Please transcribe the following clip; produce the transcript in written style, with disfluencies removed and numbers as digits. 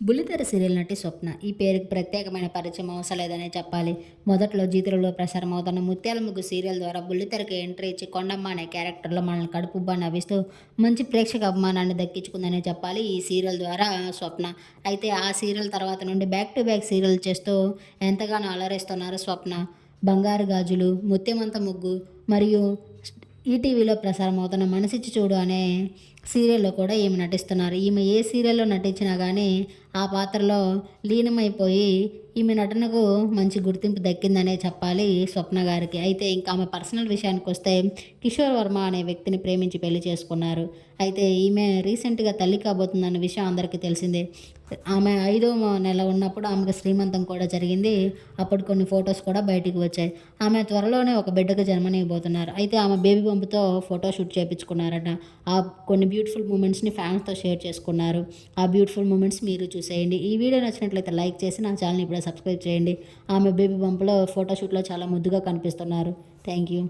బుల్లితెర సీరియల్ నటి స్వప్న ఈ పేరుకి ప్రత్యేకమైన పరిచయం అవసరం లేదనే చెప్పాలి. మొదట్లో జీతులలో ప్రసారం అవుతున్న ముత్యాల ముగ్గు సీరియల్ ద్వారా బుల్లితెరకి ఎంట్రీ ఇచ్చి కొండమ్మ అనే క్యారెక్టర్లో మనల్ని కడుపుబ్బా నవ్విస్తూ మంచి ప్రేక్షక అభిమానాన్ని దక్కించుకుందనే చెప్పాలి ఈ సీరియల్ ద్వారా స్వప్న. అయితే ఆ సీరియల్ తర్వాత నుండి బ్యాక్ టు బ్యాక్ సీరియల్ చేస్తూ ఎంతగానో అలరిస్తున్నారు స్వప్న. బంగారు గాజులు, ముత్యమంత ముగ్గు మరియు ఈటీవీలో ప్రసారం అవుతున్న మనసిచ్చి చూడు అనే సీరియల్‌లో కూడా ఈమె నటిస్తున్నారు. ఈమె ఏ సీరియల్‌లో నటించినా గానీ, ఆ పాత్రలో లీనమైపోయి ఈమె నటనకు మంచి గుర్తింపు దక్కిందనే చెప్పాలి స్వప్న గారికి. అయితే ఇంకా ఆమె పర్సనల్ విషయానికొస్తే కిషోర్ వర్మ అనే వ్యక్తిని ప్రేమించి పెళ్లి చేసుకున్నారు. అయితే ఈమె రీసెంట్‌గా తల్లి కాబోతుందన్న విషయం అందరికీ తెలిసిందే. ఆమె 5వ నెల ఉన్నప్పుడు ఆమెకు శ్రీమంతం కూడా జరిగింది. అప్పుడు కొన్ని ఫోటోస్ కూడా బయటికి వచ్చాయి. ఆమె త్వరలోనే ఒక బిడ్డకు జన్మనివ్వబోతున్నారు. అయితే ఆమె బేబీ బంప్‌తో ఫోటో షూట్ చేపించుకున్నారట. కొన్ని బ్యూటిఫుల్ మూమెంట్స్‌ని ఫ్యాన్స్‌తో షేర్ చేసుకున్నారు. ఆ బ్యూటిఫుల్ మూమెంట్స్ మీరు చూసేయండి. ఈ వీడియో నచ్చినట్లయితే లైక్ చేసి నా ఛానల్‌ని ఇప్పుడే సబ్స్క్రైబ్ చేయండి. ఆమె బేబీ బంప్‌లో ఫోటో షూట్‌లో చాలా ముద్దుగా కనిపిస్తున్నారు. Thank you.